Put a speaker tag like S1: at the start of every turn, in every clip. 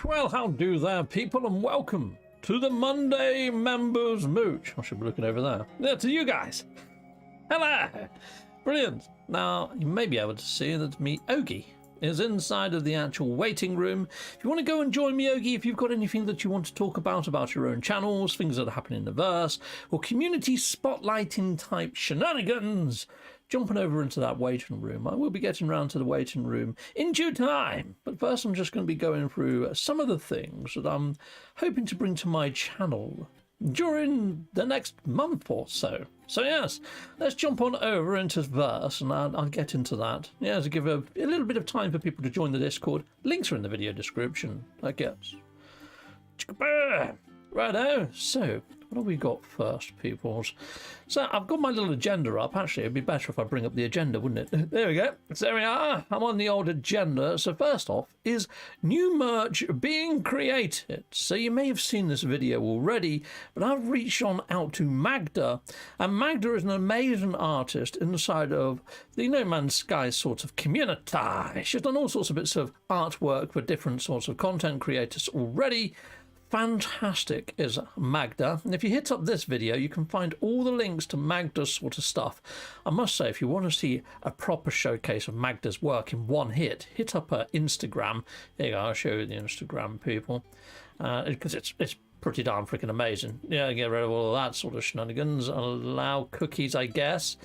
S1: Well, how do there, people, and welcome to the Monday Members Mooch. I should be looking over there. Yeah, to you guys. Hello. Brilliant. Now, you may be able to see that Miyogi is inside of the actual waiting room. If you want to go and join Miyogi, if you've got anything that you want to talk about your own channels, things that are happening in the verse, or community spotlighting type shenanigans, jumping over into that waiting room. I will be getting around to the waiting room in due time, but first I'm just going to be going through some of the things that I'm hoping to bring to my channel during the next month or so. So yes, let's jump on over into verse, and I'll get into that. Yeah, to give a little bit of time for people to join the Discord. Links are in the video description, I guess. Righto, so what have we got first, peoples? So I've got my little agenda up. Actually, it'd be better if I bring up the agenda, wouldn't it? There we go. So there we are. I'm on the old agenda. So first off is new merch being created. So you may have seen this video already, but I've reached on out to Magda. And Magda is an amazing artist inside of the No Man's Sky sort of community. She's done all sorts of bits of artwork for different sorts of content creators already. Fantastic is Magda, and if you hit up this video you can find all the links to Magda's sort of stuff. I must say, if you want to see a proper showcase of Magda's work in one hit up her Instagram. There you go, I'll show you the Instagram, people, because it's pretty darn freaking amazing. Yeah, get rid of all of that sort of shenanigans, allow cookies, I guess.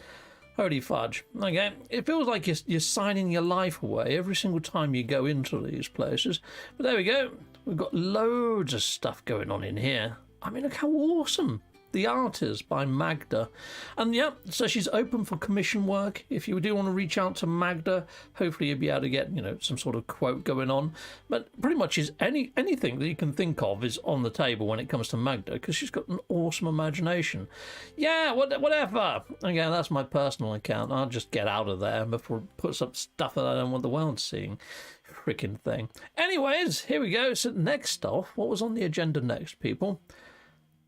S1: Holy fudge. Okay, it feels like you're signing your life away every single time you go into these places, but there we go. We've got loads of stuff going on in here. I mean, look how awesome the art is by Magda. And yeah, so she's open for commission work. If you do want to reach out to Magda, hopefully you'll be able to get, some sort of quote going on. But pretty much is anything that you can think of is on the table when it comes to Magda, because she's got an awesome imagination. Yeah, whatever. Again, that's my personal account. I'll just get out of there before it puts up stuff that I don't want the world seeing. Freaking thing. Anyways, here we go. So next off, what was on the agenda next, people?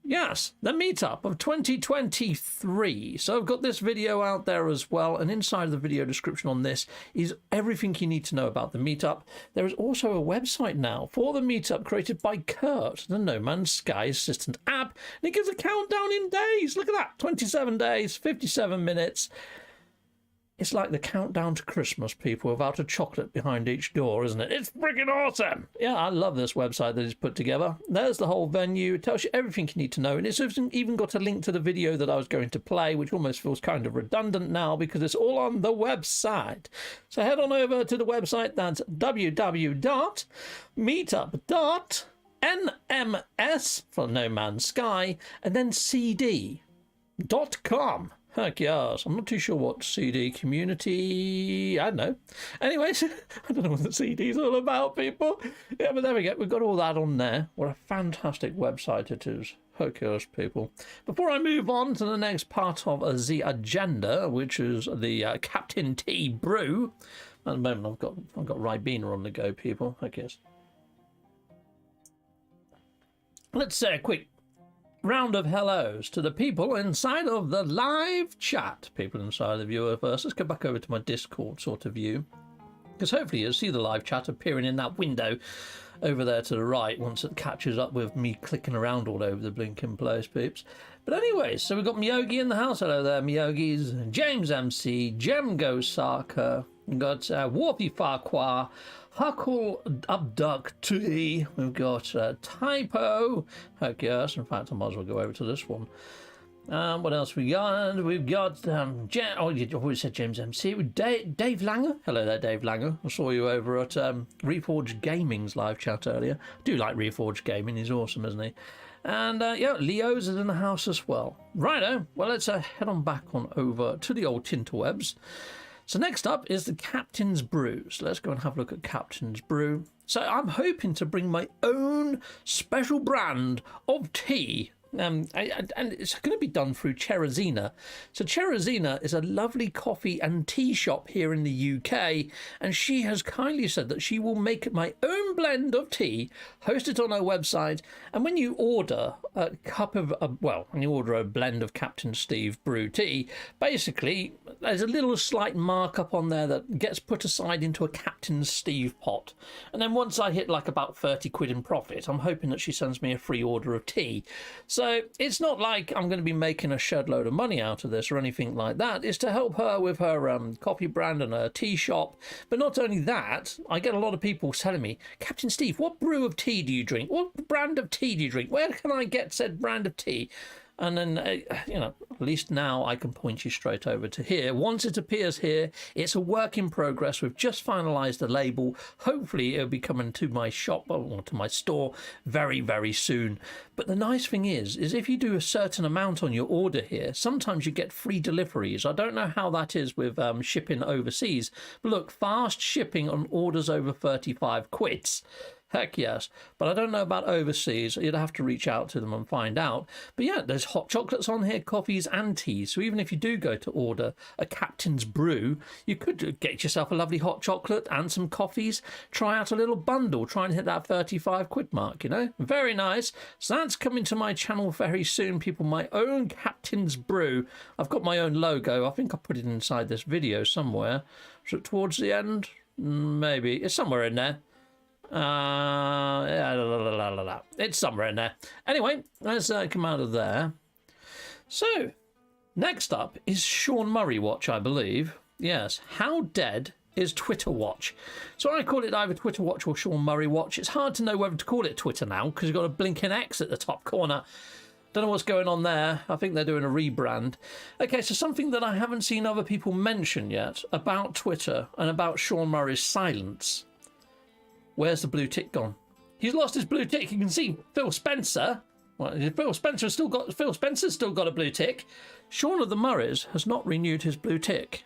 S1: Yes, the Meetup of 2023. So I've got this video out there as well, and inside of the video description on this is everything you need to know about the Meetup. There is also a website now for the Meetup created by Kurt, the No Man's Sky Assistant app, and it gives a countdown in days. Look at that, 27 days, 57 minutes. It's like the countdown to Christmas, people, without a chocolate behind each door, isn't it? It's freaking awesome! Yeah, I love this website that he's put together. There's the whole venue. It tells you everything you need to know. And it's even got a link to the video that I was going to play, which almost feels kind of redundant now because it's all on the website. So head on over to the website. That's www.meetup.nms for No Man's Sky and then cd.com. Heck yes, I'm not too sure what CD community, I don't know. Anyways, I don't know what the CD's all about, people. Yeah, but there we go, we've got all that on there. What a fantastic website it is. Heck yes, people. Before I move on to the next part of the agenda, which is the Captain T brew. At the moment, I've got Ribena on the go, people. Heck yes. Let's say a quick round of hellos to the people inside of the live chat. People inside the viewer first. Let's go back over to my Discord sort of view, because hopefully you'll see the live chat appearing in that window over there to the right once it catches up with me clicking around all over the blinking place, peeps. But anyways, so we've got Miyogi in the house. Hello there, Miyogi's. James MC, Jem Gosaka. We've got Warpy Farquhar, Huckle Abductee. We've got Typo. Heck yes, in fact I might as well go over to this one. What else we got? We've got you always said James MC. Dave Langer. Hello there, Dave Langer. I saw you over at Reforged Gaming's live chat earlier. I do like Reforged Gaming. He's awesome, isn't he? And yeah, Leo's is in the house as well. Righto. Well, let's head on back on over to the old Tinterwebs. So next up is the Captain's Brew. So let's go and have a look at Captain's Brew. So I'm hoping to bring my own special brand of tea. And it's going to be done through Cherazina. So Cherazina is a lovely coffee and tea shop here in the UK, and she has kindly said that she will make my own blend of tea, host it on her website, and when you order a cup of, well, when you order a blend of Captain Steve brew tea, basically there's a little slight markup on there that gets put aside into a Captain Steve pot. And then once I hit like about 30 quid in profit, I'm hoping that she sends me a free order of tea. So it's not like I'm going to be making a shed load of money out of this or anything like that. It's to help her with her coffee brand and her tea shop. But not only that, I get a lot of people telling me, Captain Steve, what brew of tea do you drink? What brand of tea do you drink? Where can I get said brand of tea? And then, you know, at least now I can point you straight over to here. Once it appears here, it's a work in progress. We've just finalised the label. Hopefully it'll be coming to my shop or to my store very, very soon. But the nice thing is if you do a certain amount on your order here, sometimes you get free deliveries. I don't know how that is with shipping overseas. But look, fast shipping on orders over 35 quids. Heck yes. But I don't know about overseas. You'd have to reach out to them and find out. But yeah, there's hot chocolates on here, coffees and teas. So even if you do go to order a Captain's Brew, you could get yourself a lovely hot chocolate and some coffees. Try out a little bundle. Try and hit that 35 quid mark, you know. Very nice. So that's coming to my channel very soon, people. My own Captain's Brew. I've got my own logo. I think I put it inside this video somewhere. So towards the end? Maybe. It's somewhere in there. It's somewhere in there. Anyway, let's come out of there. So, next up is Sean Murray Watch, I believe. Yes, how dead is Twitter Watch? So I call it either Twitter Watch or Sean Murray Watch. It's hard to know whether to call it Twitter now because you've got a blinking X at the top corner. Don't know what's going on there. I think they're doing a rebrand. Okay, so something that I haven't seen other people mention yet about Twitter and about Sean Murray's silence. Where's the blue tick gone? He's lost his blue tick. You can see Phil Spencer. Well, Phil Spencer's still got a blue tick. Sean of the Murrays has not renewed his blue tick.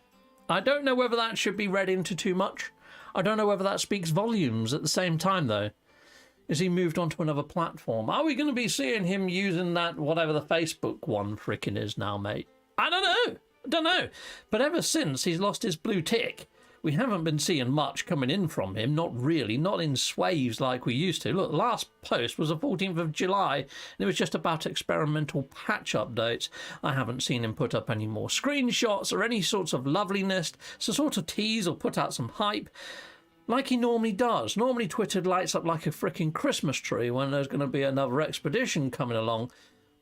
S1: I don't know whether that should be read into too much. I don't know whether that speaks volumes at the same time, though. Is he moved on to another platform? Are we going to be seeing him using that, whatever the Facebook one frickin' is now, mate? I don't know. But ever since he's lost his blue tick, we haven't been seeing much coming in from him, not really, not in swaves like we used to. Look, last post was the 14th of July, and it was just about experimental patch updates. I haven't seen him put up any more screenshots or any sorts of loveliness, so sort of tease or put out some hype, like he normally does. Normally Twitter lights up like a frickin' Christmas tree when there's going to be another expedition coming along.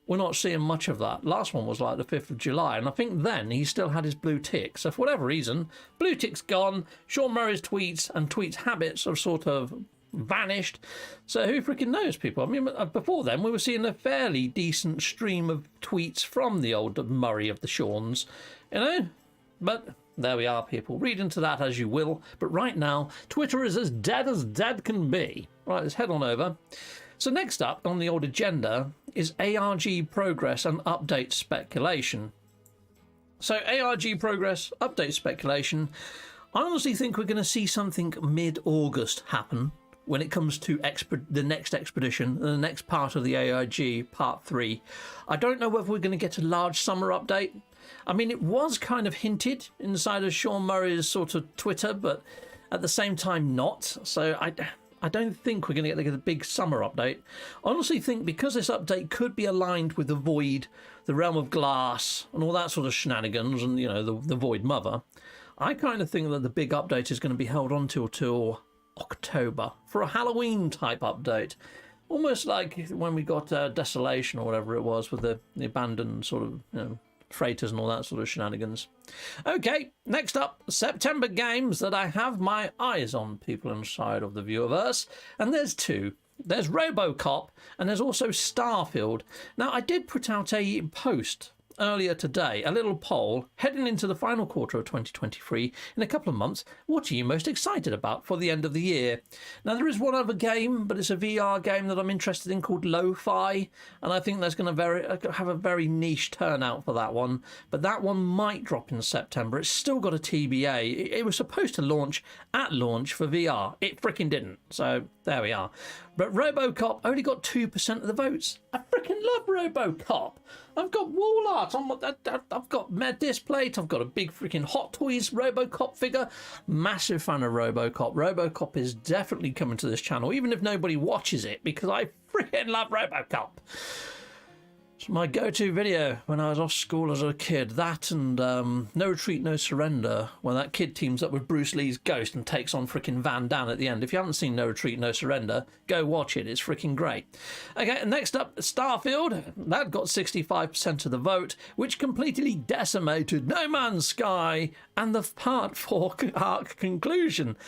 S1: We're not seeing much of that. Last one was like the 5th of July, and I think then he still had his blue tick. So for whatever reason, blue tick's gone. Sean Murray's tweets and tweets habits have sort of vanished. So who freaking knows, people? I mean, before then, we were seeing a fairly decent stream of tweets from the old Murray of the Seans, you know? But there we are, people. Read into that as you will. But right now, Twitter is as dead can be. Right, let's head on over. So next up on the old agenda is ARG progress and update speculation. So ARG progress, update speculation. I honestly think we're going to see something mid-August happen when it comes to the next expedition, the next part of the ARG, part 3. I don't know whether we're going to get a large summer update. I mean, it was kind of hinted inside of Sean Murray's sort of Twitter, but at the same time not. So I don't think we're going to get a big summer update. I honestly think because this update could be aligned with the Void, the Realm of Glass, and all that sort of shenanigans, and, you know, the Void Mother, I kind of think that the big update is going to be held on till October for a Halloween-type update. Almost like when we got Desolation or whatever it was with the abandoned sort of, you know, freighters and all that sort of shenanigans. Okay, next up, September games that I have my eyes on, people inside of the Viewerverse. And there's two. There's Robocop and there's also Starfield. Now, I did put out a post earlier today, a little poll, heading into the final quarter of 2023 in a couple of months. What are you most excited about for the end of the year? Now, there is one other game, but it's a VR game that I'm interested in called Lo-Fi, and I think that's going to have a very niche turnout for that one, but that one might drop in September. It's still got a TBA. It was supposed to launch at launch for VR. It freaking didn't, so there we are. But Robocop only got 2% of the votes. I freaking love Robocop. I've got wall art. I've got med displate. I've got a big freaking Hot Toys Robocop figure. Massive fan of Robocop. Robocop is definitely coming to this channel, even if nobody watches it, because I freaking love Robocop. It's my go-to video when I was off school as a kid. That and No Retreat, No Surrender, when that kid teams up with Bruce Lee's ghost and takes on frickin' Van Damme at the end. If you haven't seen No Retreat, No Surrender, go watch it. It's frickin' great. Okay, next up, Starfield. That got 65% of the vote, which completely decimated No Man's Sky and the Part 4 arc conclusion.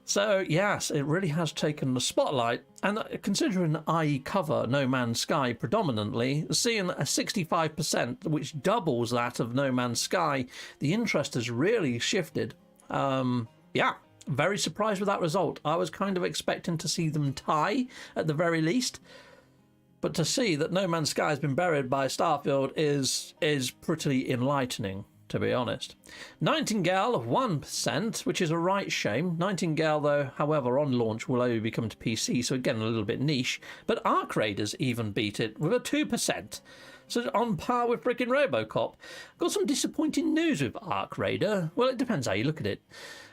S1: So, yes, it really has taken the spotlight, and considering I cover No Man's Sky predominantly, seeing a 65%, which doubles that of No Man's Sky, the interest has really shifted. Yeah, very surprised with that result. I was kind of expecting to see them tie, at the very least, but to see that No Man's Sky has been buried by Starfield is pretty enlightening, to be honest. Nightingale, 1%, which is a right shame. Nightingale, though, however, on launch will only be coming to PC, so again, a little bit niche. But Arc Raiders even beat it with a 2%. So on par with freaking Robocop. Got some disappointing news with Arc Raider. Well, it depends how you look at it.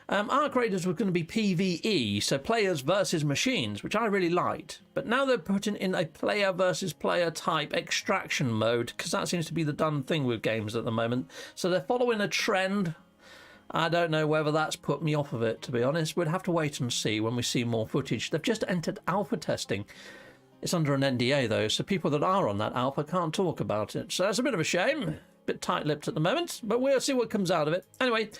S1: Arc Raiders were going to be PvE, so players versus machines, which I really liked. But now they're putting in a player versus player type extraction mode, because that seems to be the done thing with games at the moment. So they're following a trend. I don't know whether that's put me off of it, to be honest. We'd have to wait and see when we see more footage. They've just entered alpha testing. It's under an NDA, though, so people that are on that alpha can't talk about it. So that's a bit of a shame. Bit tight-lipped at the moment, but we'll see what comes out of it. Anyway,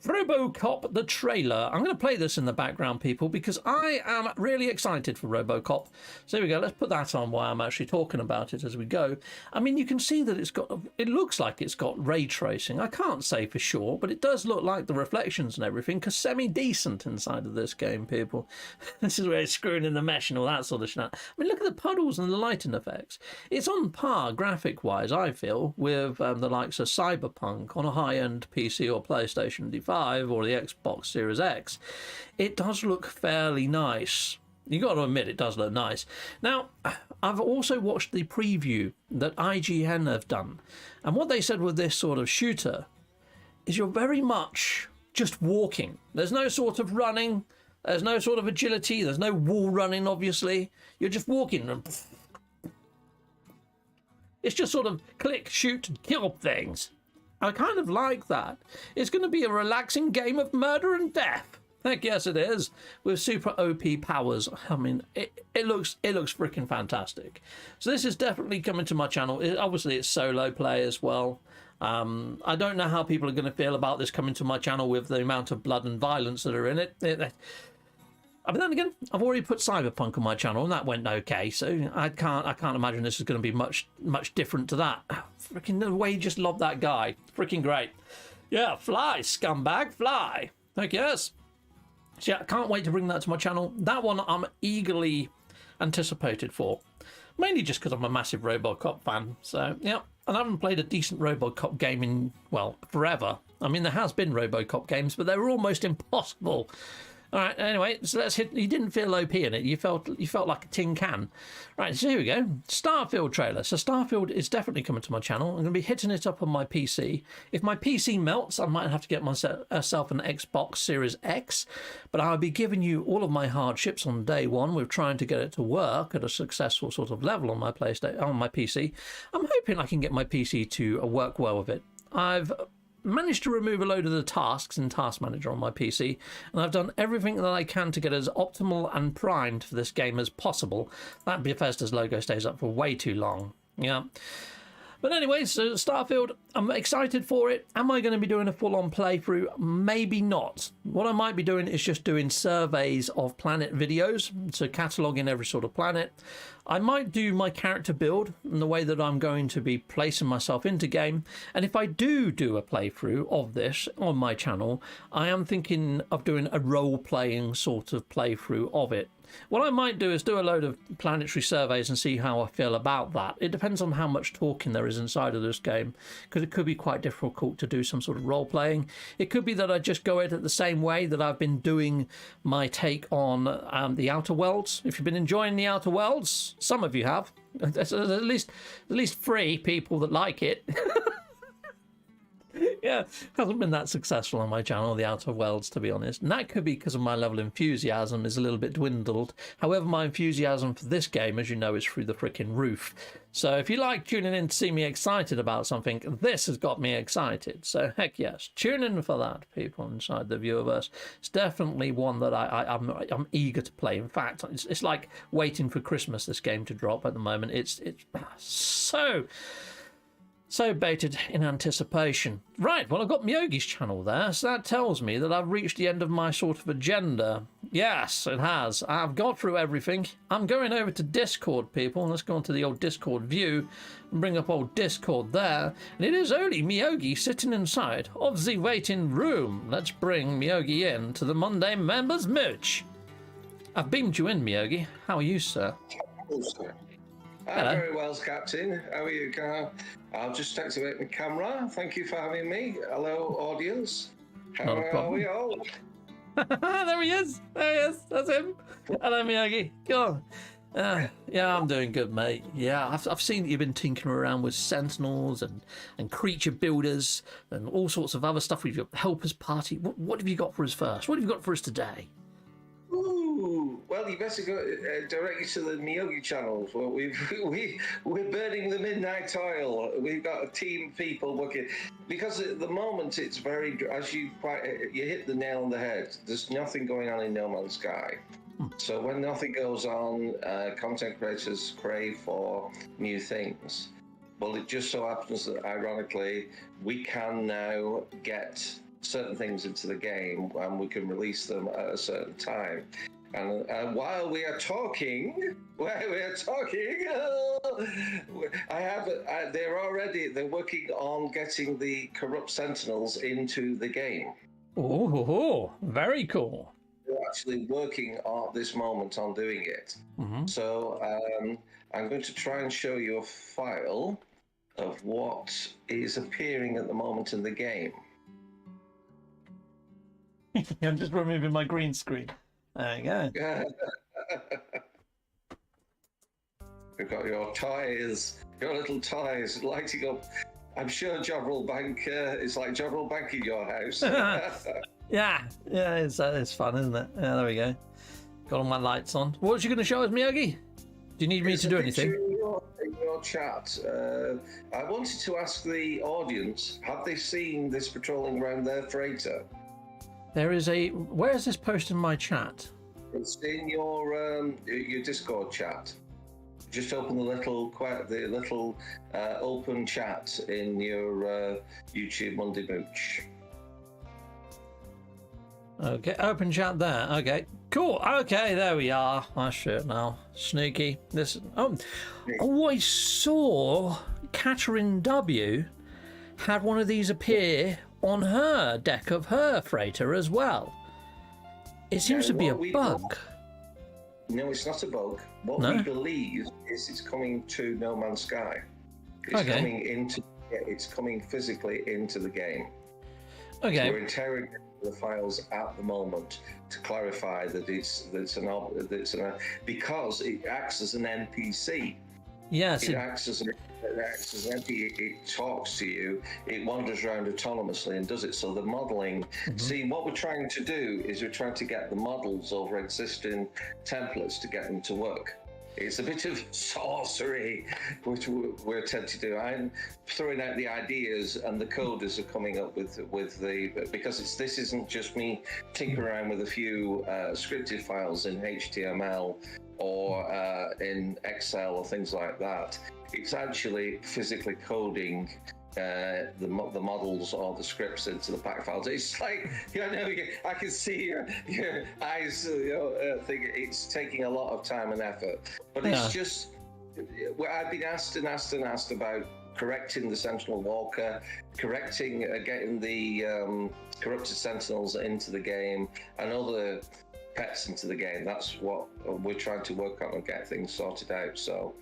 S1: Robocop, the trailer. I'm going to play this in the background, people, because I am really excited for Robocop. So here we go. Let's put that on while I'm actually talking about it as we go. I mean, you can see that it looks like it's got ray tracing. I can't say for sure, but it does look like the reflections and everything, because semi-decent inside of this game, people. This is where it's screwing in the mesh and all that sort of shit. I mean, look at the puddles and the lighting effects. It's on par, graphic-wise, I feel, with the likes of Cyberpunk on a high-end PC or PlayStation 5 or the Xbox Series X. It does look fairly nice. You got to admit, it does look nice. Now, I've also watched the preview that IGN have done, and what they said with this sort of shooter is you're very much just walking. There's no sort of running, there's no sort of agility, there's no wall running, obviously. You're just walking and it's just sort of click, shoot, kill things. I kind of like that. It's going to be a relaxing game of murder and death. Heck yes, it is. With super OP powers. I mean, it looks freaking fantastic. So this is definitely coming to my channel. Obviously, it's solo play as well. I don't know how people are going to feel about this coming to my channel with the amount of blood and violence that are in it. But then again, I've already put Cyberpunk on my channel, and that went okay. So I can't imagine this is going to be much different to that. Freaking the way you just lobbed that guy, freaking great. Yeah, fly, scumbag, fly. Heck yes. So yeah, I can't wait to bring that to my channel. That one I'm eagerly anticipated for, mainly just because I'm a massive Robocop fan. So yeah, and I haven't played a decent Robocop game in, well, forever. I mean, there has been Robocop games, but they were almost impossible. All right, anyway, so let's hit. You didn't feel OP in it. You felt like a tin can. Right, so here we go. Starfield trailer. So Starfield is definitely coming to my channel. I'm going to be hitting it up on my PC. If my PC melts, I might have to get myself an Xbox Series X. But I'll be giving you all of my hardships on day one with trying to get it to work at a successful sort of level on my PC. I'm hoping I can get my PC to work well with it. I've managed to remove a load of the tasks in Task Manager on my PC, and I've done everything that I can to get as optimal and primed for this game as possible. That Bethesda's logo stays up for way too long. Yeah. But anyway, so Starfield, I'm excited for it. Am I going to be doing a full-on playthrough? Maybe not. What I might be doing is just doing surveys of planet videos, so cataloguing every sort of planet. I might do my character build in the way that I'm going to be placing myself into game. And if I do a playthrough of this on my channel, I am thinking of doing a role-playing sort of playthrough of it. What I might do is do a load of planetary surveys and see how I feel about that. It depends on how much talking there is inside of this game, because it could be quite difficult to do some sort of role-playing. It could be that I just go at it the same way that I've been doing my take on the Outer Worlds. If you've been enjoying the Outer Worlds, some of you have. There's at least 3 people that like it. Yeah, hasn't been that successful on my channel, The Outer Worlds, to be honest. And that could be because of my level of enthusiasm is a little bit dwindled. However, my enthusiasm for this game, as you know, is through the frickin' roof. So if you like tuning in to see me excited about something, this has got me excited. So heck yes, tune in for that, people inside the viewerverse. It's definitely one that I'm eager to play. In fact, it's like waiting for Christmas, this game to drop at the moment. It's so baited in anticipation. Right, well, I've got Myogi's channel there, so that tells me that I've reached the end of my sort of agenda. Yes, it has. I've got through everything. I'm going over to Discord, people. Let's go onto the old Discord view and bring up old Discord there. And it is only Myogi sitting inside of the waiting room. Let's bring Myogi in to the Monday members Mooch. I've beamed you in, Myogi. How are you, sir?
S2: Hello, sir.
S1: Hello.
S2: Very well, Captain. How are you? I'll just activate my camera. Thank you for having me. Hello, audience. How are we all?
S1: There he is. There he is. That's him. Hello, Myogi. Go on. Yeah, I'm doing good, mate. Yeah, I've seen that you've been tinkering around with sentinels and creature builders and all sorts of other stuff with your helpers party. What have you got for us first? What have you got for us today?
S2: Ooh, well, you better go directly to the Myogi channels. Well, we're burning the midnight oil. We've got a team of people working because at the moment it's very, as you hit the nail on the head. There's nothing going on in No Man's Sky. So when nothing goes on, content creators crave for new things. Well, it just so happens that ironically we can now get certain things into the game and we can release them at a certain time. And while we are talking, they're working on getting the corrupt sentinels into the game.
S1: Oh, very cool.
S2: They're actually working at this moment on doing it.
S1: Mm-hmm.
S2: So I'm going to try and show you a file of what is appearing at the moment in the game.
S1: I'm just removing my green screen. There you go.
S2: We've got your toys, your little toys lighting up. I'm sure Jobberl Bank is like Jobberl Bank in your house.
S1: Yeah, it's fun, isn't it? Yeah, there we go. Got all my lights on. What you going to show us, Myogi? Do you need me to do anything?
S2: In your chat, I wanted to ask the audience, have they seen this patrolling around their freighter?
S1: There is a... Where is this post in my chat?
S2: It's in your Discord chat. Just open the little open chat in your YouTube Monday Mooch.
S1: Okay, open chat there. Okay, cool. Okay, there we are. I see it now. Sneaky. This. Oh, I saw Catherine W had one of these appear on her deck of her freighter as well. It seems to be a bug.
S2: No, it's not a bug. What we believe is it's coming to No Man's Sky. It's coming physically into the game.
S1: Okay.
S2: So we're interrogating the files at the moment to clarify that because it acts as an NPC.
S1: Yes.
S2: It acts as an NPC. It talks to you. It wanders around autonomously and does it. So the modeling. See, what we're trying to do is we're trying to get the models over existing templates to get them to work. It's a bit of sorcery, which we're attempting to do. I'm throwing out the ideas, and the coders are coming up with the because this isn't just me tinkering around with a few scripted files in HTML or in Excel or things like that. It's actually physically coding the models or the scripts into the pack files. It's like, I can see your eyes thinking it's taking a lot of time and effort. But it's just, I've been asked about correcting the Sentinel Walker, getting the corrupted Sentinels into the game, and other pets into the game. That's what we're trying to work on and get things sorted out. So.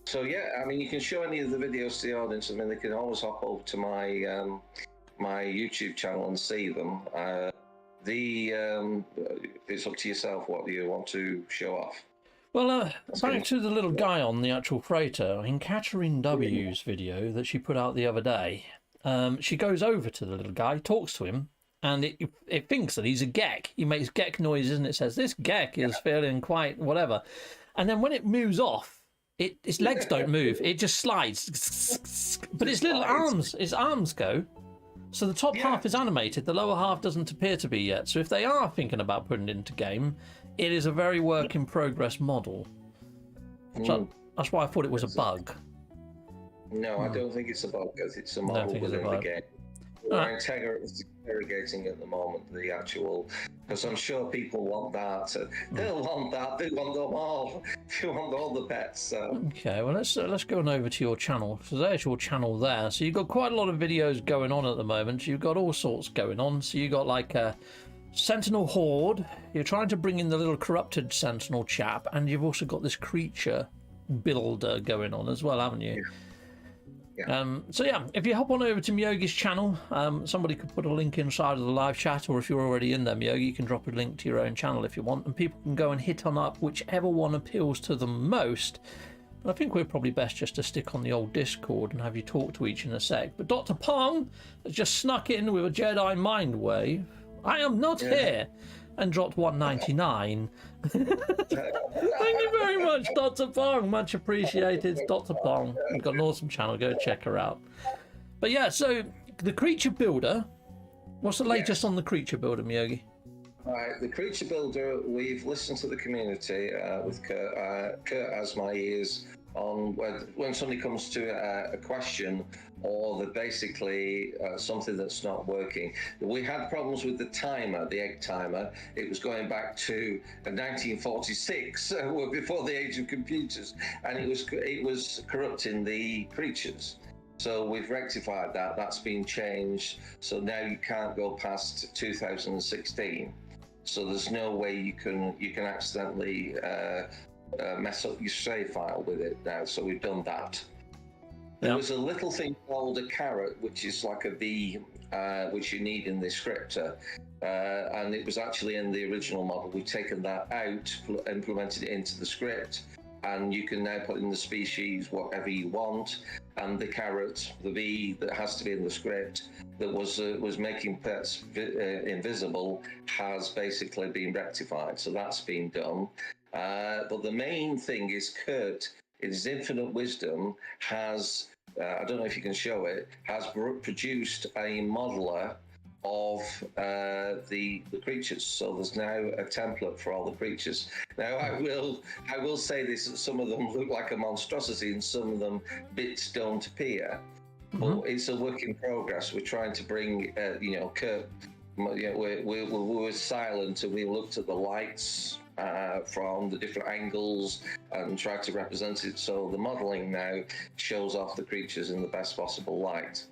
S2: So yeah, I mean, you can show any of the videos to the audience. I mean, they can always hop over to my my YouTube channel and see them. It's up to yourself. What do you want to show off?
S1: Well, back to the little guy on the actual freighter. In Catherine W's video that she put out the other day, she goes over to the little guy, talks to him, and it thinks that he's a Gek. He makes Gek noises, and it says, "This Gek is feeling quite whatever." And then when it moves off, its legs don't move. It just slides. But its little arms go. So the top half is animated. The lower half doesn't appear to be yet. So if they are thinking about putting it into game, it is a very work in progress model. So that's why I thought it was a bug.
S2: No, I don't think it's a bug. It's a model within the game. We're interrogating at the moment the actual, because I'm sure people want that. They'll want that. They want them all. They want all the pets. So.
S1: Okay, well let's go on over to your channel. So there's your channel there. So you've got quite a lot of videos going on at the moment. You've got all sorts going on. So you got like a Sentinel Horde. You're trying to bring in the little corrupted Sentinel chap, and you've also got this creature builder going on as well, haven't you?
S2: Yeah.
S1: So yeah, if you hop on over to Myogi's channel, somebody could put a link inside of the live chat, or if you're already in there, Myogi, you can drop a link to your own channel if you want, and people can go and hit on up whichever one appeals to them most. But I think we're probably best just to stick on the old Discord and have you talk to each in a sec. But Dr. Pong has just snuck in with a Jedi mind wave. I am not here. And dropped 199. Thank you very much, Dr. Pong. Much appreciated, Dr. Pong. You've got an awesome channel. Go check her out. But yeah, so the creature builder. What's the latest on the creature builder, Myogi?
S2: Right, the creature builder. We've listened to the community with Kurt. Kurt has my ears on when somebody comes to a question or basically something that's not working. We had problems with the timer, the egg timer. It was going back to 1946, before the age of computers, and it was corrupting the creatures. So we've rectified that. That's been changed. So now you can't go past 2016. So there's no way you can accidentally mess up your save file with it now. So we've done that. There was a little thing called a carrot, which is like a V, which you need in the scripter. And it was actually in the original model. We've taken that out, implemented it into the script, and you can now put in the species whatever you want. And the carrot, the V that has to be in the script, that was making pets invisible, has basically been rectified. So that's been done. But the main thing is Kurt, in his infinite wisdom, has, I don't know if you can show it, has produced a modeler of the creatures. So there's now a template for all the creatures. Now I will say this: that some of them look like a monstrosity, and some of them bits don't appear. But it's a work in progress. We're trying to bring, Kurt. We were silent and we looked at the lights from the different angles and tried to represent it. So the modelling now shows off the creatures in the best possible light.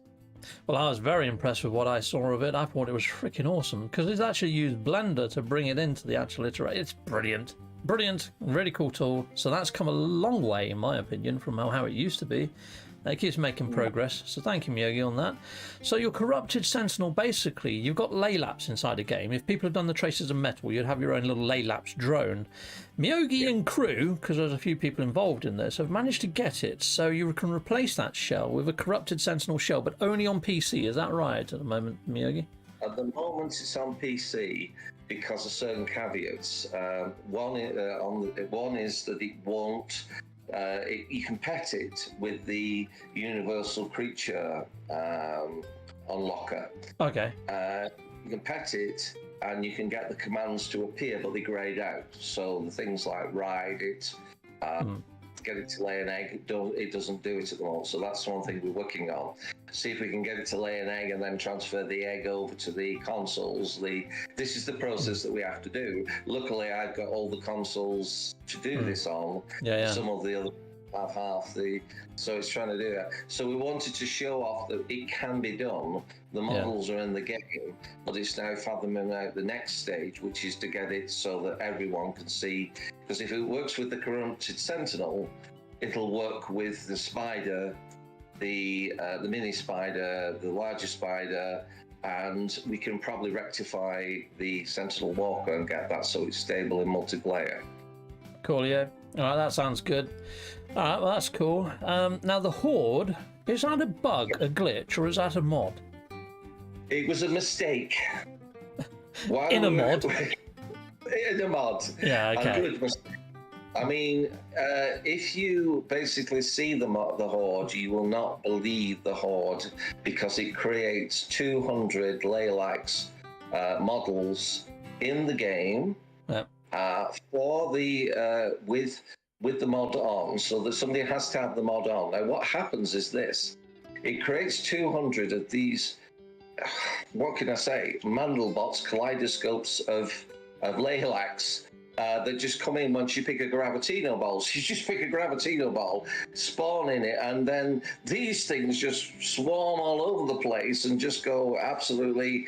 S1: Well, I was very impressed with what I saw of it. I thought it was freaking awesome because it's actually used Blender to bring it into the actual iteration. It's brilliant. Brilliant. Really cool tool. So that's come a long way, in my opinion, from how it used to be. It keeps making progress, so thank you, Myogi, on that. So your corrupted Sentinel, basically, you've got Laylaps inside a game. If people have done the Traces of Metal, you'd have your own little Laylaps drone. Myogi and crew, because there's a few people involved in this, have managed to get it, so you can replace that shell with a corrupted Sentinel shell, but only on PC. Is that right at the moment, Myogi?
S2: At the moment, it's on PC because of certain caveats. One is that it won't. You can pet it with the universal creature unlocker.
S1: Okay.
S2: You can pet it and you can get the commands to appear, but they're grayed out. So the things like ride it, get it to lay an egg, it doesn't do it at the moment. So that's one thing we're working on. See if we can get it to lay an egg and then transfer the egg over to the consoles. This is the process that we have to do. Luckily, I've got all the consoles to do this on.
S1: Yeah.
S2: Some of the other half so it's trying to do that. So we wanted to show off that it can be done. The models are in the game, but it's now fathoming out the next stage, which is to get it so that everyone can see. Because if it works with the corrupted Sentinel, it'll work with the spider, the mini spider, the larger spider, and we can probably rectify the Sentinel Walker and get that so it's stable in multiplayer.
S1: Cool, yeah. All right, that sounds good. All right, well, that's cool. Now, the Horde, is that a bug, a glitch, or is that a mod?
S2: It was a mistake. While
S1: In a
S2: we were-
S1: mod?
S2: In a mod.
S1: Yeah,
S2: A
S1: okay.
S2: good mistake. I mean, if you basically see the Horde, you will not believe the Horde because it creates 200 Laylax models in the game for the with the mod on, so that somebody has to have the mod on. Now, what happens is this: it creates 200 of these. What can I say? Mandelbots, kaleidoscopes of Laylax. That just come in once you pick a Gravitino ball. So you just pick a Gravitino ball, spawn in it, and then these things just swarm all over the place and just go absolutely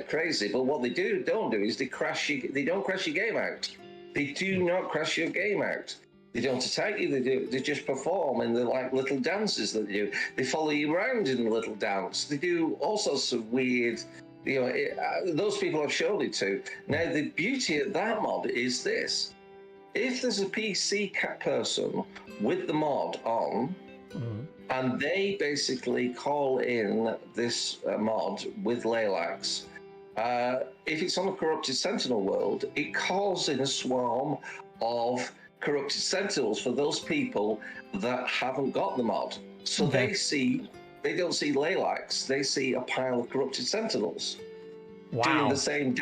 S2: crazy. But what they don't do is they don't crash your game out. They do not crash your game out. They don't attack you. They just perform in the like little dances that they do. They follow you around in a little dance. They do all sorts of weird. Those people I've showed it to. Now, the beauty of that mod is this. If there's a PC person with the mod on, and they basically call in this mod with Laylax, if it's on a corrupted Sentinel world, it calls in a swarm of corrupted Sentinels for those people that haven't got the mod. So they don't see Laylax, they see a pile of corrupted Sentinels doing the same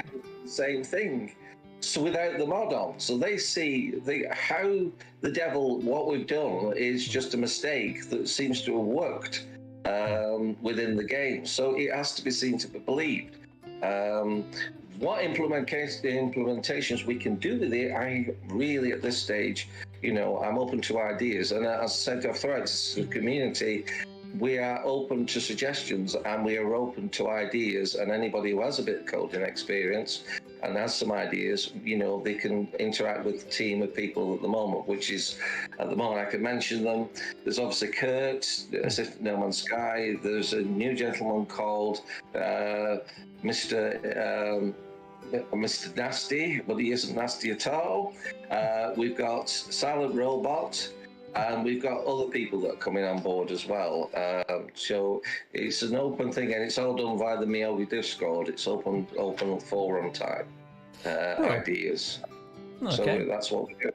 S2: thing. So without the mod on. So they see how the devil, what we've done is just a mistake that seems to have worked within the game. So it has to be seen to be believed. What implementations we can do with it, I really, at this stage, I'm open to ideas. And as I said, I've throughout the community, we are open to suggestions and we are open to ideas. And anybody who has a bit of coding experience and has some ideas, they can interact with the team of people at the moment, which is, at the moment, I can mention them. There's obviously Kurt, Assistant No Man's Sky. There's a new gentleman called Mr. Nasty, but he isn't nasty at all. We've got Silent Robot, and we've got other people that are coming on board as well. So it's an open thing, and it's all done via the Miyogi Discord. It's open forum type ideas.
S1: Okay.
S2: So that's what we do,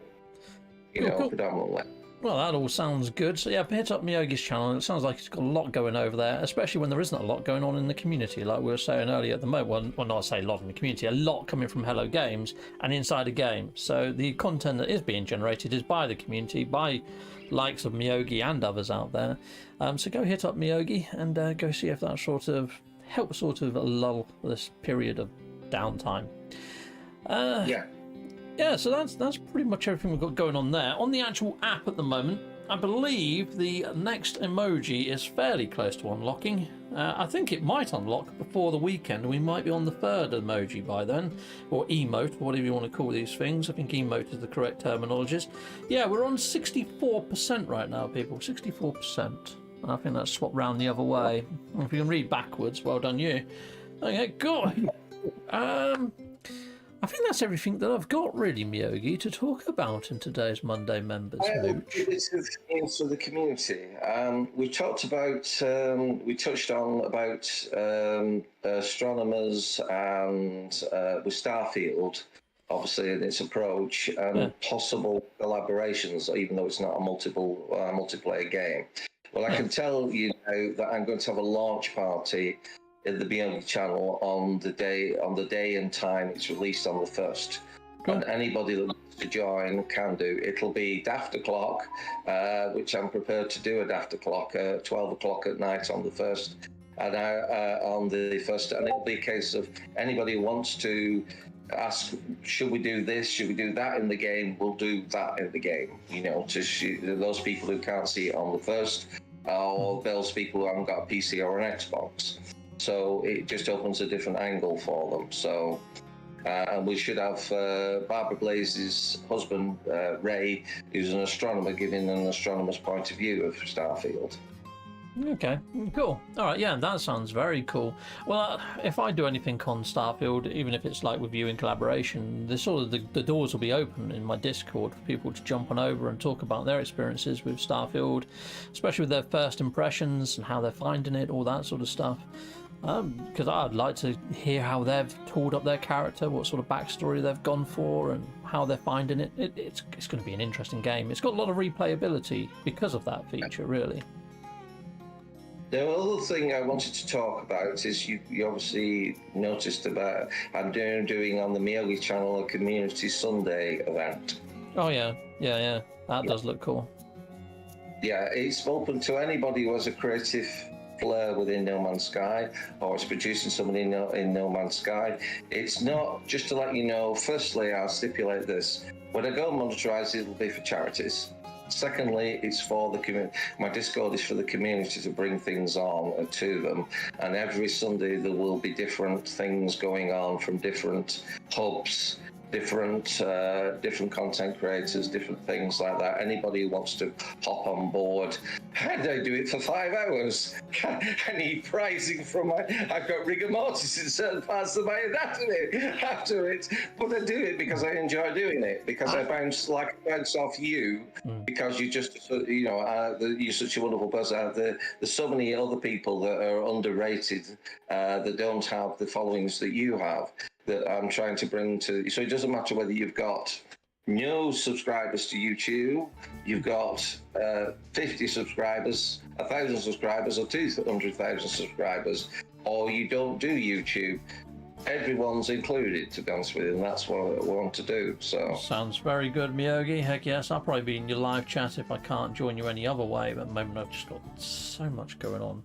S1: Cool.
S2: predominantly.
S1: Well, that all sounds good. So yeah, hit up Miyogi's channel. It sounds like he's got a lot going over there, especially when there isn't a lot going on in the community, like we were saying earlier at the moment. Well, not say a lot in the community, a lot coming from Hello Games and inside a game. So the content that is being generated is by the community, by likes of Miyogi and others out there. So go hit up Miyogi and go see if that sort of helps lull this period of downtime. Yeah, so that's pretty much everything we've got going on there. On the actual app at the moment, I believe the next emoji is fairly close to unlocking. I think it might unlock before the weekend. We might be on the third emoji by then, or emote, whatever you want to call these things. I think emote is the correct terminologies. Yeah, we're on 64% right now, people. 64%. I think that's swapped round the other way. If you can read backwards, well done you. Okay, good. I think that's everything that I've got, really, Miyogi, to talk about in today's Monday Members Mooch.
S2: This is things for the community. We touched on about astronomers and with Starfield, obviously, in its approach, and possible collaborations, even though it's not a multiplayer game. Well, I can tell you now that I'm going to have a launch party in the Beyond channel on the day and time it's released on the 1st. Cool. And anybody that wants to join can do. It'll be daft o'clock, which I'm prepared to do a daft o'clock, 12 o'clock at night on the 1st. And on the 1st, and it'll be a case of anybody who wants to ask, should we do this, should we do that in the game, we'll do that in the game, to those people who can't see it on the 1st, or those people who haven't got a PC or an Xbox. So it just opens a different angle for them. So, and we should have Barbara Blaze's husband, Ray, who's an astronomer, giving an astronomer's point of view of Starfield.
S1: Okay, cool. All right, yeah, that sounds very cool. Well, if I do anything on Starfield, even if it's like with you in collaboration, the doors will be open in my Discord for people to jump on over and talk about their experiences with Starfield, especially with their first impressions and how they're finding it, all that sort of stuff. Because I'd like to hear how they've tooled up their character, what sort of backstory they've gone for, and how they're finding it. It's going to be an interesting game. It's got a lot of replayability because of that feature, really.
S2: The other thing I wanted to talk about is you obviously noticed about I'm doing on the Miyogi channel a Community Sunday event.
S1: Oh yeah. That does look cool.
S2: Yeah, it's open to anybody who has a creative flair within No Man's Sky or is producing something in No Man's Sky. It's not, just to let you know, firstly, I'll stipulate this. When I go monetize, it'll be for charities. Secondly, it's for the community. My Discord is for the community to bring things on to them. And every Sunday there will be different things going on from different hubs, different content creators, different things like that. Anybody who wants to hop on board, and I do it for 5 hours. I need pricing from I've got rigor mortis in certain parts of my anatomy after it, but I do it because I enjoy doing it, because I bounce off you, because you're just, you're such a wonderful person. There's so many other people that are underrated, that don't have the followings that you have, that I'm trying to bring to. So it doesn't matter whether you've got no subscribers to YouTube, you've got 50 subscribers, 1,000 subscribers, or 200,000 subscribers, or you don't do YouTube. Everyone's included, to be honest with you, and that's what I want to do. So
S1: sounds very good, Miyogi. Heck yes, I'll probably be in your live chat if I can't join you any other way, but maybe I've just got so much going on.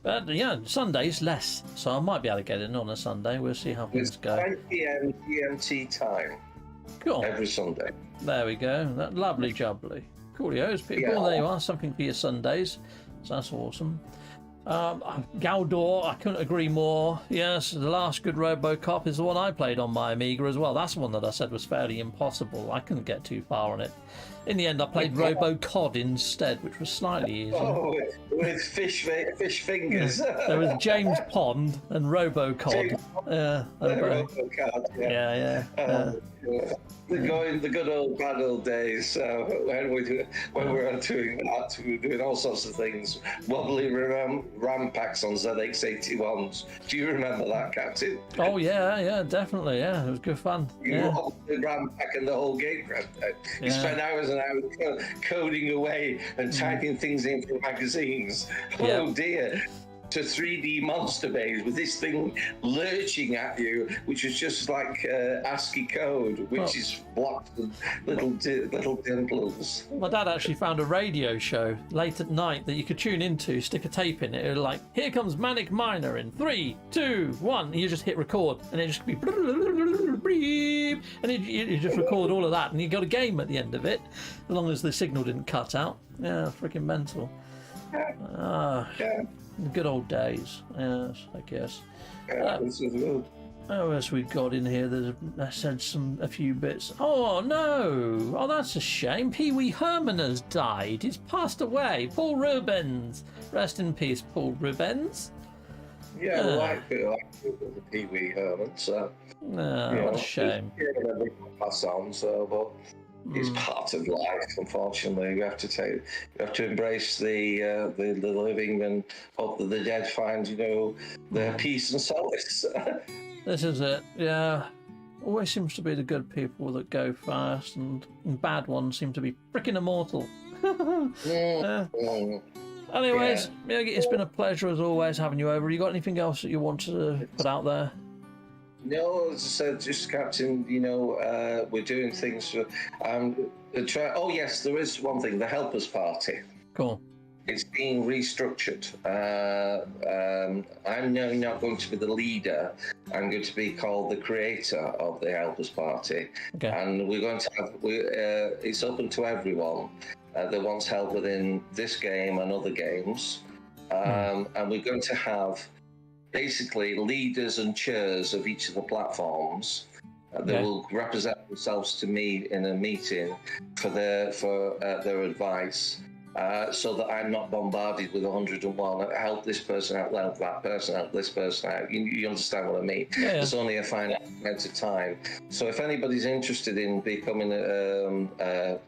S1: But yeah, Sundays less, so I might be able to get in on a Sunday. We'll see how things go.
S2: 5 p.m. GMT time.
S1: Cool.
S2: Every Sunday.
S1: There we go. That lovely jubbly. Coolios, people.
S2: Yeah.
S1: There you are. Something for your Sundays. So that's awesome. Galdor, I couldn't agree more. Yes, the last good Robocop is the one I played on my Amiga as well. That's the one that I said was fairly impossible. I couldn't get too far on it. In the end, I played Robocod instead, which was slightly easier.
S2: Oh, with fish fingers.
S1: There was James Pond and Robocod.
S2: Robocod,
S1: yeah.
S2: The good old bad old days. When we were doing that, we were doing all sorts of things. Wobbly ram packs on ZX81s. Do you remember that, Captain?
S1: Oh yeah, definitely. Yeah, it was good fun.
S2: You wobbly ram pack and the whole game. You spent hours and hours coding away and typing things in from magazines. Oh dear. To 3D monster base with this thing lurching at you, which was just like ASCII code, which is blocked with little dimples.
S1: My dad actually found a radio show late at night that you could tune into, stick a tape in it. It was like, here comes Manic Miner in 3, 2, 1. And you just hit record, and it just be and you just record all of that, and you got a game at the end of it, as long as the signal didn't cut out. Yeah, freaking mental. The good old days, yes, I guess.
S2: This is good.
S1: What else we got in here? I said a few bits. Oh no! Oh, that's a shame. Pee Wee Herman has died. He's passed away. Paul Rubens. Rest in peace, Paul Rubens.
S2: Yeah, like the Pee Wee Herman. So.
S1: What a shame.
S2: Pass on. So, but. It's part of life, unfortunately. You have to embrace the living and hope that the dead find, their peace and solace.
S1: This is it, yeah. Always seems to be the good people that go first, and bad ones seem to be freaking immortal. Anyways, Miyogi, it's been a pleasure as always having you over. You got anything else that you want to put out there?
S2: No, as I said, just Captain, we're doing things for... oh, yes, there is one thing, the Helpers Party.
S1: Cool.
S2: It's being restructured. I'm now not going to be the leader. I'm going to be called the creator of the Helpers Party. Okay. And we're going to have... it's open to everyone that wants help within this game and other games. And we're going to have... basically leaders and chairs of each of the platforms that will represent themselves to me in a meeting for their advice. so that I'm not bombarded with 101. Help this person out, help that person out, this person out. You understand what I mean?
S1: Yeah.
S2: There's only a finite amount of time. So if anybody's interested in becoming a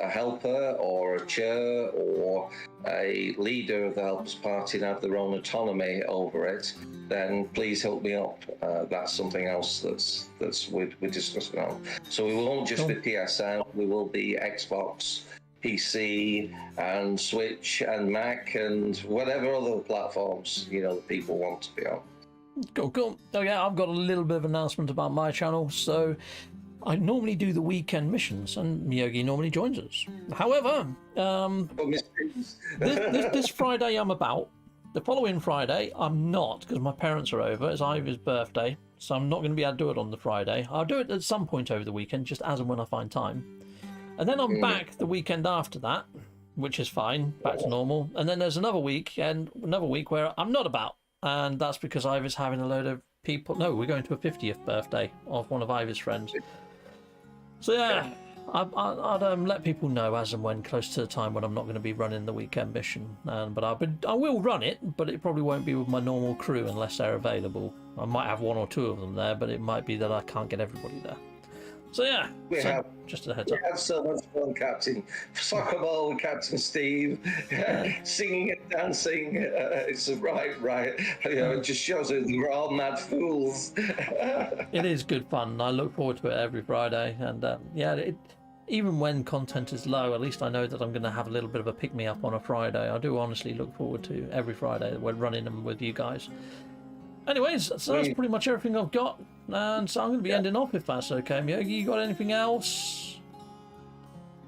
S2: helper or a chair or a leader of the Helpers Party and have their own autonomy over it, then please help me up. That's something else that's we're discussing on. So we won't just be PSN, we will be Xbox, PC and Switch and Mac and whatever other platforms that people want to be on.
S1: Cool. Oh yeah, I've got a little bit of announcement about my channel. So I normally do the weekend missions, and Miyagi normally joins us. However, this Friday I'm about. The following Friday I'm not, because my parents are over. It's Ivy's birthday, so I'm not going to be able to do it on the Friday. I'll do it at some point over the weekend, just as and when I find time. And then I'm back the weekend after that, which is fine, back to normal. And then there's another week where I'm not about. And that's because Ivy's having a load of people. No, we're going to a 50th birthday of one of Ivy's friends. So yeah, I'd let people know as and when, close to the time when I'm not going to be running the weekend mission. But I will run it, but it probably won't be with my normal crew unless they're available. I might have one or two of them there, but it might be that I can't get everybody there. So yeah, just a heads up.
S2: We have so much fun, Captain. Soccer ball with Captain Steve, singing and dancing. It's right. It just shows that we're all mad fools.
S1: It is good fun. I look forward to it every Friday, and even when content is low, at least I know that I'm going to have a little bit of a pick-me-up on a Friday. I do honestly look forward to every Friday that we're running them with you guys. Anyways, so that's pretty much everything I've got, and so I'm going to be ending off if that's okay. Miyagi, you got anything else?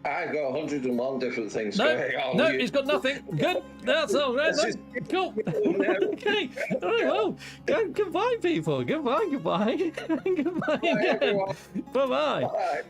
S2: I've got 101 different things
S1: going on. No, he's got nothing. Good. That's all right. Cool. Okay. All right, well, goodbye, people. Goodbye. Goodbye, everyone. Bye-bye.
S2: Bye.